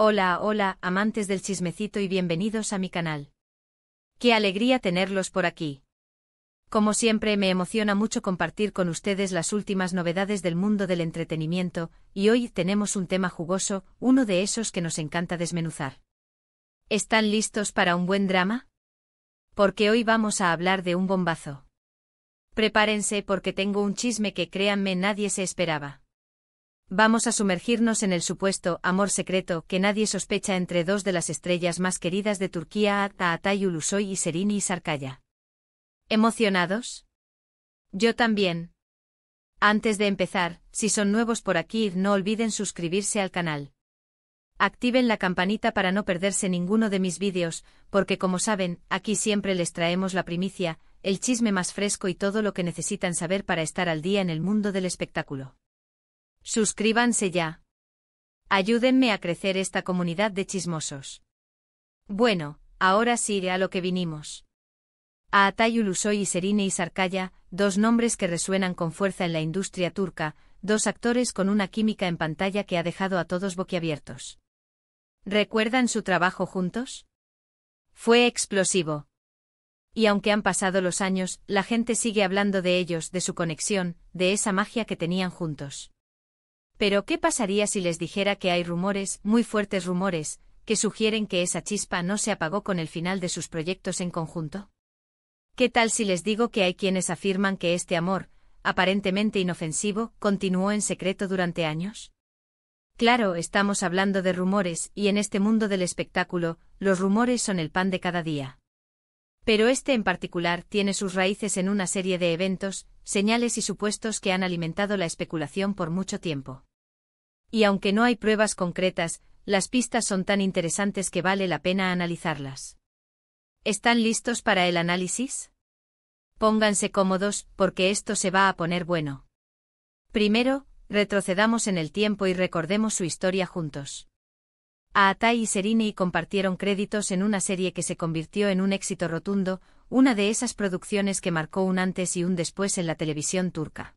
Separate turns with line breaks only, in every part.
Hola, hola, amantes del chismecito y bienvenidos a mi canal. Qué alegría tenerlos por aquí. Como siempre me emociona mucho compartir con ustedes las últimas novedades del mundo del entretenimiento, y hoy tenemos un tema jugoso, uno de esos que nos encanta desmenuzar. ¿Están listos para un buen drama? Porque hoy vamos a hablar de un bombazo. Prepárense porque tengo un chisme que créanme nadie se esperaba. Vamos a sumergirnos en el supuesto amor secreto que nadie sospecha entre dos de las estrellas más queridas de Turquía, Atay Ulusoy y Serini Sarkaya. ¿Emocionados? Yo también. Antes de empezar, si son nuevos por aquí, no olviden suscribirse al canal. Activen la campanita para no perderse ninguno de mis vídeos, porque como saben, aquí siempre les traemos la primicia, el chisme más fresco y todo lo que necesitan saber para estar al día en el mundo del espectáculo. Suscríbanse ya. Ayúdenme a crecer esta comunidad de chismosos. Bueno, ahora sí a lo que vinimos. A Atay Ulusoy y Serini Sarkaya, dos nombres que resuenan con fuerza en la industria turca, dos actores con una química en pantalla que ha dejado a todos boquiabiertos. ¿Recuerdan su trabajo juntos? Fue explosivo. Y aunque han pasado los años, la gente sigue hablando de ellos, de su conexión, de esa magia que tenían juntos. Pero ¿qué pasaría si les dijera que hay rumores, muy fuertes rumores, que sugieren que esa chispa no se apagó con el final de sus proyectos en conjunto? ¿Qué tal si les digo que hay quienes afirman que este amor, aparentemente inofensivo, continuó en secreto durante años? Claro, estamos hablando de rumores, y en este mundo del espectáculo, los rumores son el pan de cada día. Pero este en particular tiene sus raíces en una serie de eventos, señales y supuestos que han alimentado la especulación por mucho tiempo. Y aunque no hay pruebas concretas, las pistas son tan interesantes que vale la pena analizarlas. ¿Están listos para el análisis? Pónganse cómodos, porque esto se va a poner bueno. Primero, retrocedamos en el tiempo y recordemos su historia juntos. Atay y Serini compartieron créditos en una serie que se convirtió en un éxito rotundo, una de esas producciones que marcó un antes y un después en la televisión turca.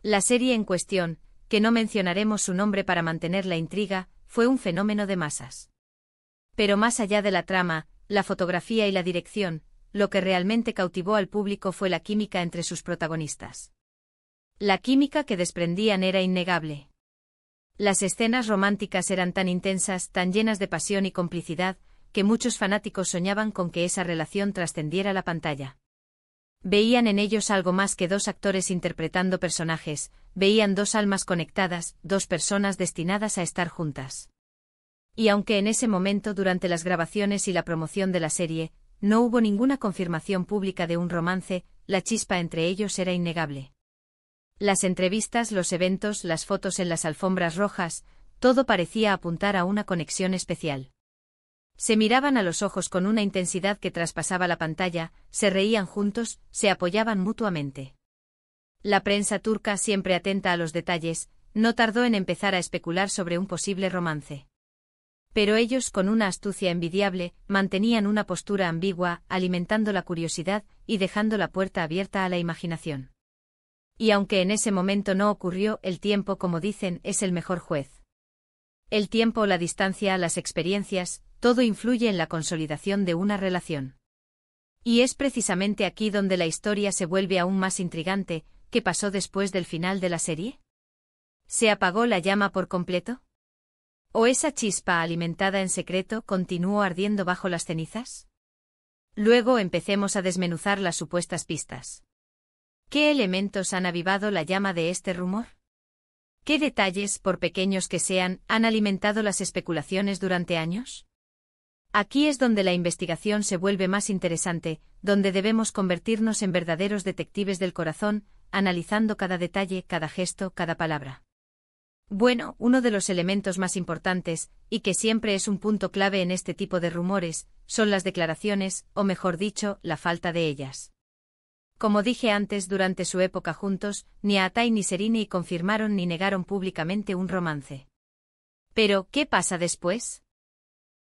La serie en cuestión, que no mencionaremos su nombre para mantener la intriga, fue un fenómeno de masas. Pero más allá de la trama, la fotografía y la dirección, lo que realmente cautivó al público fue la química entre sus protagonistas. La química que desprendían era innegable. Las escenas románticas eran tan intensas, tan llenas de pasión y complicidad, que muchos fanáticos soñaban con que esa relación trascendiera la pantalla. Veían en ellos algo más que dos actores interpretando personajes, veían dos almas conectadas, dos personas destinadas a estar juntas. Y aunque en ese momento durante las grabaciones y la promoción de la serie, no hubo ninguna confirmación pública de un romance, la chispa entre ellos era innegable. Las entrevistas, los eventos, las fotos en las alfombras rojas, todo parecía apuntar a una conexión especial. Se miraban a los ojos con una intensidad que traspasaba la pantalla, se reían juntos, se apoyaban mutuamente. La prensa turca, siempre atenta a los detalles, no tardó en empezar a especular sobre un posible romance. Pero ellos, con una astucia envidiable, mantenían una postura ambigua, alimentando la curiosidad y dejando la puerta abierta a la imaginación. Y aunque en ese momento no ocurrió, el tiempo, como dicen, es el mejor juez. El tiempo, la distancia, las experiencias, todo influye en la consolidación de una relación. Y es precisamente aquí donde la historia se vuelve aún más intrigante. ¿Qué pasó después del final de la serie? ¿Se apagó la llama por completo? ¿O esa chispa alimentada en secreto continuó ardiendo bajo las cenizas? Luego empecemos a desmenuzar las supuestas pistas. ¿Qué elementos han avivado la llama de este rumor? ¿Qué detalles, por pequeños que sean, han alimentado las especulaciones durante años? Aquí es donde la investigación se vuelve más interesante, donde debemos convertirnos en verdaderos detectives del corazón, analizando cada detalle, cada gesto, cada palabra. Bueno, uno de los elementos más importantes, y que siempre es un punto clave en este tipo de rumores, son las declaraciones, o mejor dicho, la falta de ellas. Como dije antes, durante su época juntos, ni Atay ni Serini confirmaron ni negaron públicamente un romance. Pero, ¿qué pasa después?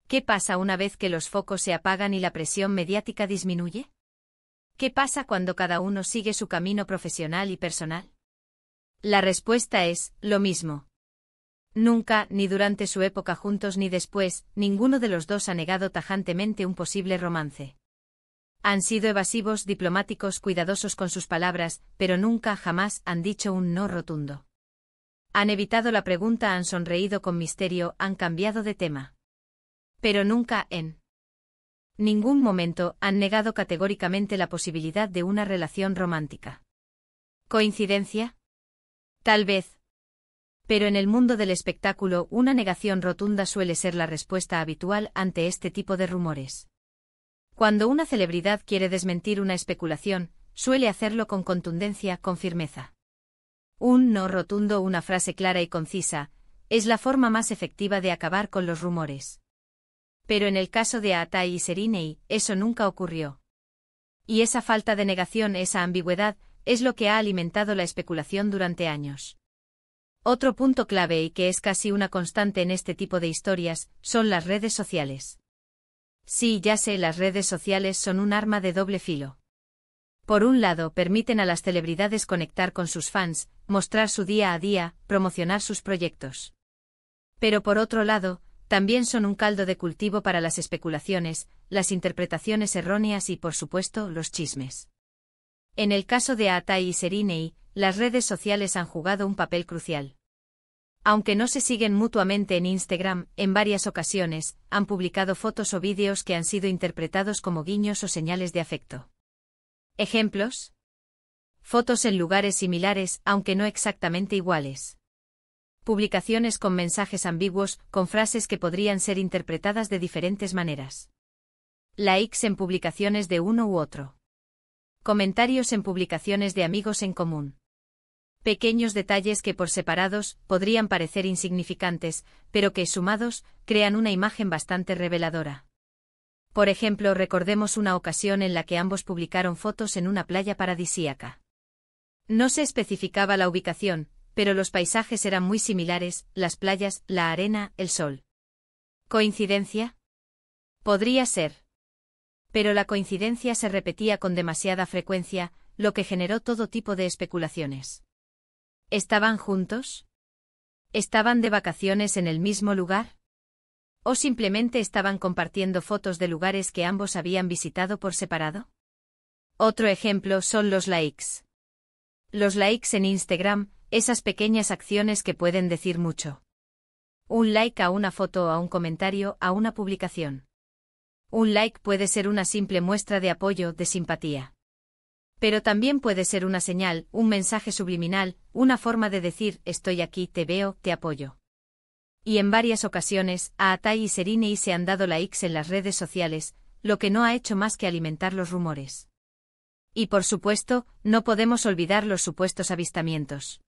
¿Qué pasa una vez que los focos se apagan y la presión mediática disminuye? ¿Qué pasa cuando cada uno sigue su camino profesional y personal? La respuesta es, lo mismo. Nunca, ni durante su época juntos ni después, ninguno de los dos ha negado tajantemente un posible romance. Han sido evasivos, diplomáticos, cuidadosos con sus palabras, pero nunca, jamás, han dicho un no rotundo. Han evitado la pregunta, han sonreído con misterio, han cambiado de tema. Pero nunca, en ningún momento, han negado categóricamente la posibilidad de una relación romántica. ¿Coincidencia? Tal vez. Pero en el mundo del espectáculo, una negación rotunda suele ser la respuesta habitual ante este tipo de rumores. Cuando una celebridad quiere desmentir una especulación, suele hacerlo con contundencia, con firmeza. Un no rotundo, una frase clara y concisa, es la forma más efectiva de acabar con los rumores. Pero en el caso de Aatai y Serinei, eso nunca ocurrió. Y esa falta de negación, esa ambigüedad, es lo que ha alimentado la especulación durante años. Otro punto clave y que es casi una constante en este tipo de historias, son las redes sociales. Sí, ya sé, las redes sociales son un arma de doble filo. Por un lado, permiten a las celebridades conectar con sus fans, mostrar su día a día, promocionar sus proyectos. Pero por otro lado, también son un caldo de cultivo para las especulaciones, las interpretaciones erróneas y, por supuesto, los chismes. En el caso de Aatai y Serinei, las redes sociales han jugado un papel crucial. Aunque no se siguen mutuamente en Instagram, en varias ocasiones, han publicado fotos o vídeos que han sido interpretados como guiños o señales de afecto. ¿Ejemplos? Fotos en lugares similares, aunque no exactamente iguales. Publicaciones con mensajes ambiguos, con frases que podrían ser interpretadas de diferentes maneras. Likes en publicaciones de uno u otro. Comentarios en publicaciones de amigos en común. Pequeños detalles que por separados podrían parecer insignificantes, pero que sumados crean una imagen bastante reveladora. Por ejemplo, recordemos una ocasión en la que ambos publicaron fotos en una playa paradisíaca. No se especificaba la ubicación, pero los paisajes eran muy similares, las playas, la arena, el sol. ¿Coincidencia? Podría ser. Pero la coincidencia se repetía con demasiada frecuencia, lo que generó todo tipo de especulaciones. ¿Estaban juntos? ¿Estaban de vacaciones en el mismo lugar? ¿O simplemente estaban compartiendo fotos de lugares que ambos habían visitado por separado? Otro ejemplo son los likes. Los likes en Instagram, esas pequeñas acciones que pueden decir mucho. Un like a una foto o a un comentario, a una publicación. Un like puede ser una simple muestra de apoyo, de simpatía. Pero también puede ser una señal, un mensaje subliminal, una forma de decir, estoy aquí, te veo, te apoyo. Y en varias ocasiones, Aatai y Serinei se han dado likes en las redes sociales, lo que no ha hecho más que alimentar los rumores. Y por supuesto, no podemos olvidar los supuestos avistamientos.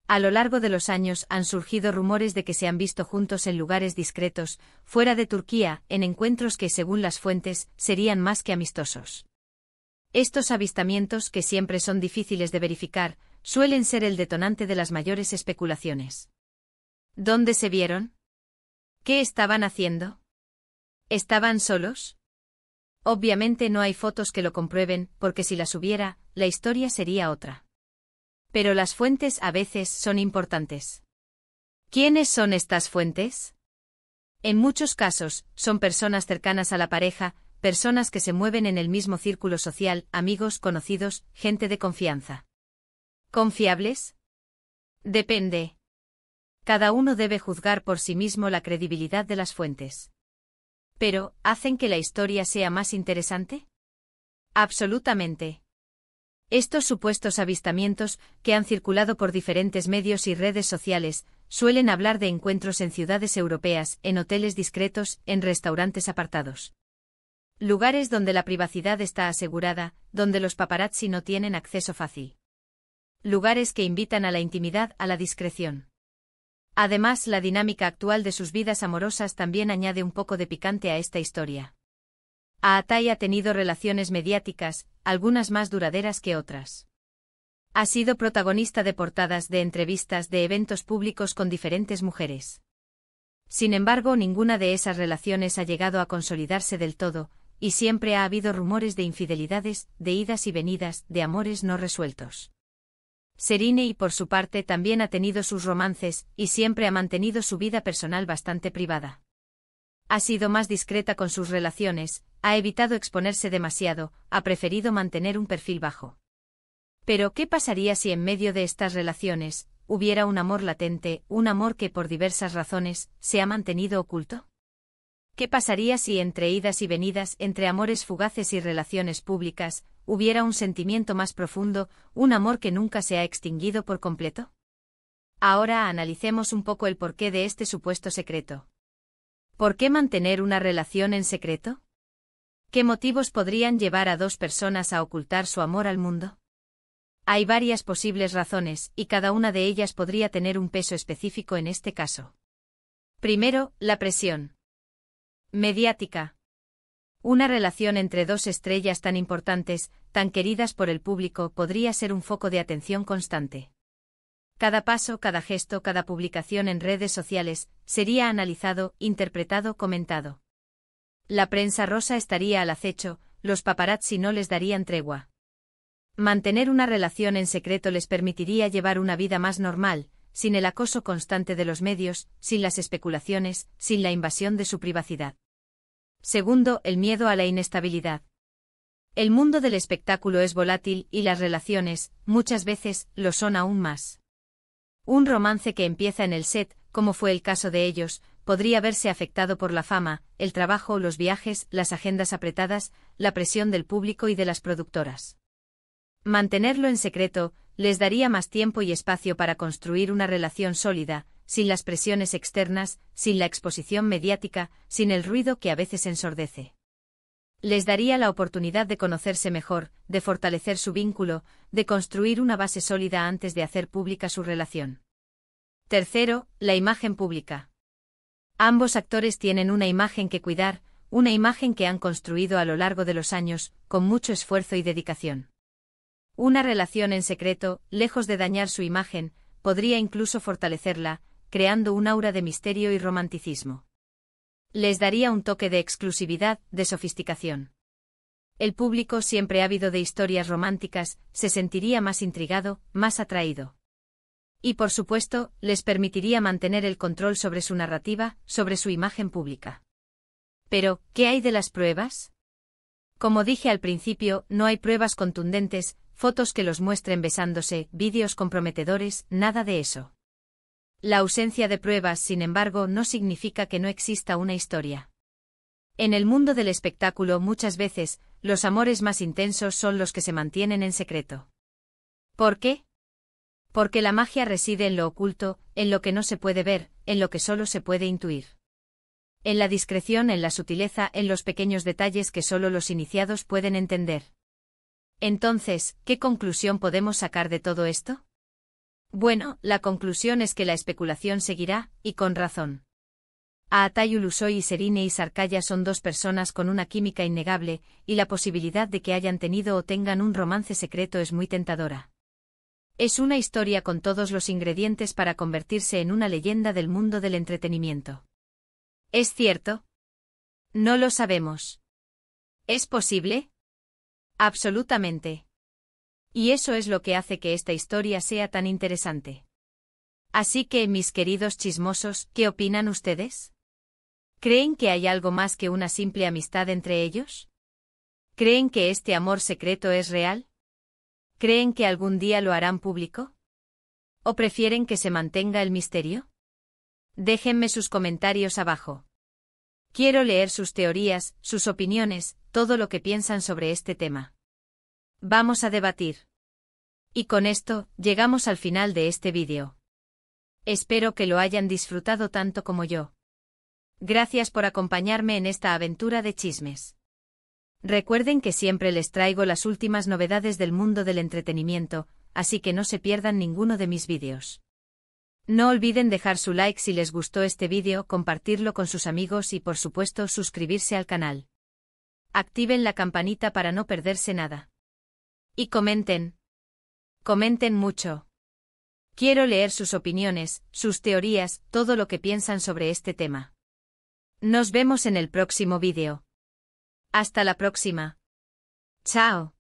A lo largo de los años han surgido rumores de que se han visto juntos en lugares discretos, fuera de Turquía, en encuentros que, según las fuentes, serían más que amistosos. Estos avistamientos, que siempre son difíciles de verificar, suelen ser el detonante de las mayores especulaciones. ¿Dónde se vieron? ¿Qué estaban haciendo? ¿Estaban solos? Obviamente no hay fotos que lo comprueben, porque si las hubiera, la historia sería otra. Pero las fuentes a veces son importantes. ¿Quiénes son estas fuentes? En muchos casos, son personas cercanas a la pareja, personas que se mueven en el mismo círculo social, amigos, conocidos, gente de confianza. ¿Confiables? Depende. Cada uno debe juzgar por sí mismo la credibilidad de las fuentes. Pero, ¿hacen que la historia sea más interesante? Absolutamente. Estos supuestos avistamientos, que han circulado por diferentes medios y redes sociales, suelen hablar de encuentros en ciudades europeas, en hoteles discretos, en restaurantes apartados. Lugares donde la privacidad está asegurada, donde los paparazzi no tienen acceso fácil. Lugares que invitan a la intimidad, a la discreción. Además, la dinámica actual de sus vidas amorosas también añade un poco de picante a esta historia. Aatai ha tenido relaciones mediáticas, algunas más duraderas que otras. Ha sido protagonista de portadas, de entrevistas, de eventos públicos con diferentes mujeres. Sin embargo, ninguna de esas relaciones ha llegado a consolidarse del todo, y siempre ha habido rumores de infidelidades, de idas y venidas, de amores no resueltos. Serine, por su parte, también ha tenido sus romances, y siempre ha mantenido su vida personal bastante privada. Ha sido más discreta con sus relaciones, ha evitado exponerse demasiado, ha preferido mantener un perfil bajo. Pero, ¿qué pasaría si en medio de estas relaciones hubiera un amor latente, un amor que por diversas razones se ha mantenido oculto? ¿Qué pasaría si entre idas y venidas, entre amores fugaces y relaciones públicas, hubiera un sentimiento más profundo, un amor que nunca se ha extinguido por completo? Ahora analicemos un poco el porqué de este supuesto secreto. ¿Por qué mantener una relación en secreto? ¿Qué motivos podrían llevar a dos personas a ocultar su amor al mundo? Hay varias posibles razones, y cada una de ellas podría tener un peso específico en este caso. Primero, la presión mediática. Una relación entre dos estrellas tan importantes, tan queridas por el público, podría ser un foco de atención constante. Cada paso, cada gesto, cada publicación en redes sociales, sería analizado, interpretado, comentado. La prensa rosa estaría al acecho, los paparazzi no les darían tregua. Mantener una relación en secreto les permitiría llevar una vida más normal, sin el acoso constante de los medios, sin las especulaciones, sin la invasión de su privacidad. Segundo, el miedo a la inestabilidad. El mundo del espectáculo es volátil y las relaciones, muchas veces, lo son aún más. Un romance que empieza en el set, como fue el caso de ellos, podría verse afectado por la fama, el trabajo, los viajes, las agendas apretadas, la presión del público y de las productoras. Mantenerlo en secreto les daría más tiempo y espacio para construir una relación sólida, sin las presiones externas, sin la exposición mediática, sin el ruido que a veces ensordece. Les daría la oportunidad de conocerse mejor, de fortalecer su vínculo, de construir una base sólida antes de hacer pública su relación. Tercero, la imagen pública. Ambos actores tienen una imagen que cuidar, una imagen que han construido a lo largo de los años, con mucho esfuerzo y dedicación. Una relación en secreto, lejos de dañar su imagen, podría incluso fortalecerla, creando un aura de misterio y romanticismo. Les daría un toque de exclusividad, de sofisticación. El público, siempre ávido de historias románticas, se sentiría más intrigado, más atraído. Y por supuesto, les permitiría mantener el control sobre su narrativa, sobre su imagen pública. Pero, ¿qué hay de las pruebas? Como dije al principio, no hay pruebas contundentes, fotos que los muestren besándose, vídeos comprometedores, nada de eso. La ausencia de pruebas, sin embargo, no significa que no exista una historia. En el mundo del espectáculo muchas veces, los amores más intensos son los que se mantienen en secreto. ¿Por qué? Porque la magia reside en lo oculto, en lo que no se puede ver, en lo que solo se puede intuir. En la discreción, en la sutileza, en los pequeños detalles que solo los iniciados pueden entender. Entonces, ¿qué conclusión podemos sacar de todo esto? Bueno, la conclusión es que la especulación seguirá, y con razón. Aatayu Ulusoy y Serine Isarkaya son dos personas con una química innegable, y la posibilidad de que hayan tenido o tengan un romance secreto es muy tentadora. Es una historia con todos los ingredientes para convertirse en una leyenda del mundo del entretenimiento. ¿Es cierto? No lo sabemos. ¿Es posible? Absolutamente. Y eso es lo que hace que esta historia sea tan interesante. Así que, mis queridos chismosos, ¿qué opinan ustedes? ¿Creen que hay algo más que una simple amistad entre ellos? ¿Creen que este amor secreto es real? ¿Creen que algún día lo harán público? ¿O prefieren que se mantenga el misterio? Déjenme sus comentarios abajo. Quiero leer sus teorías, sus opiniones, todo lo que piensan sobre este tema. Vamos a debatir. Y con esto, llegamos al final de este vídeo. Espero que lo hayan disfrutado tanto como yo. Gracias por acompañarme en esta aventura de chismes. Recuerden que siempre les traigo las últimas novedades del mundo del entretenimiento, así que no se pierdan ninguno de mis vídeos. No olviden dejar su like si les gustó este vídeo, compartirlo con sus amigos y por supuesto suscribirse al canal. Activen la campanita para no perderse nada. Y comenten. Comenten mucho. Quiero leer sus opiniones, sus teorías, todo lo que piensan sobre este tema. Nos vemos en el próximo vídeo. Hasta la próxima. Chao.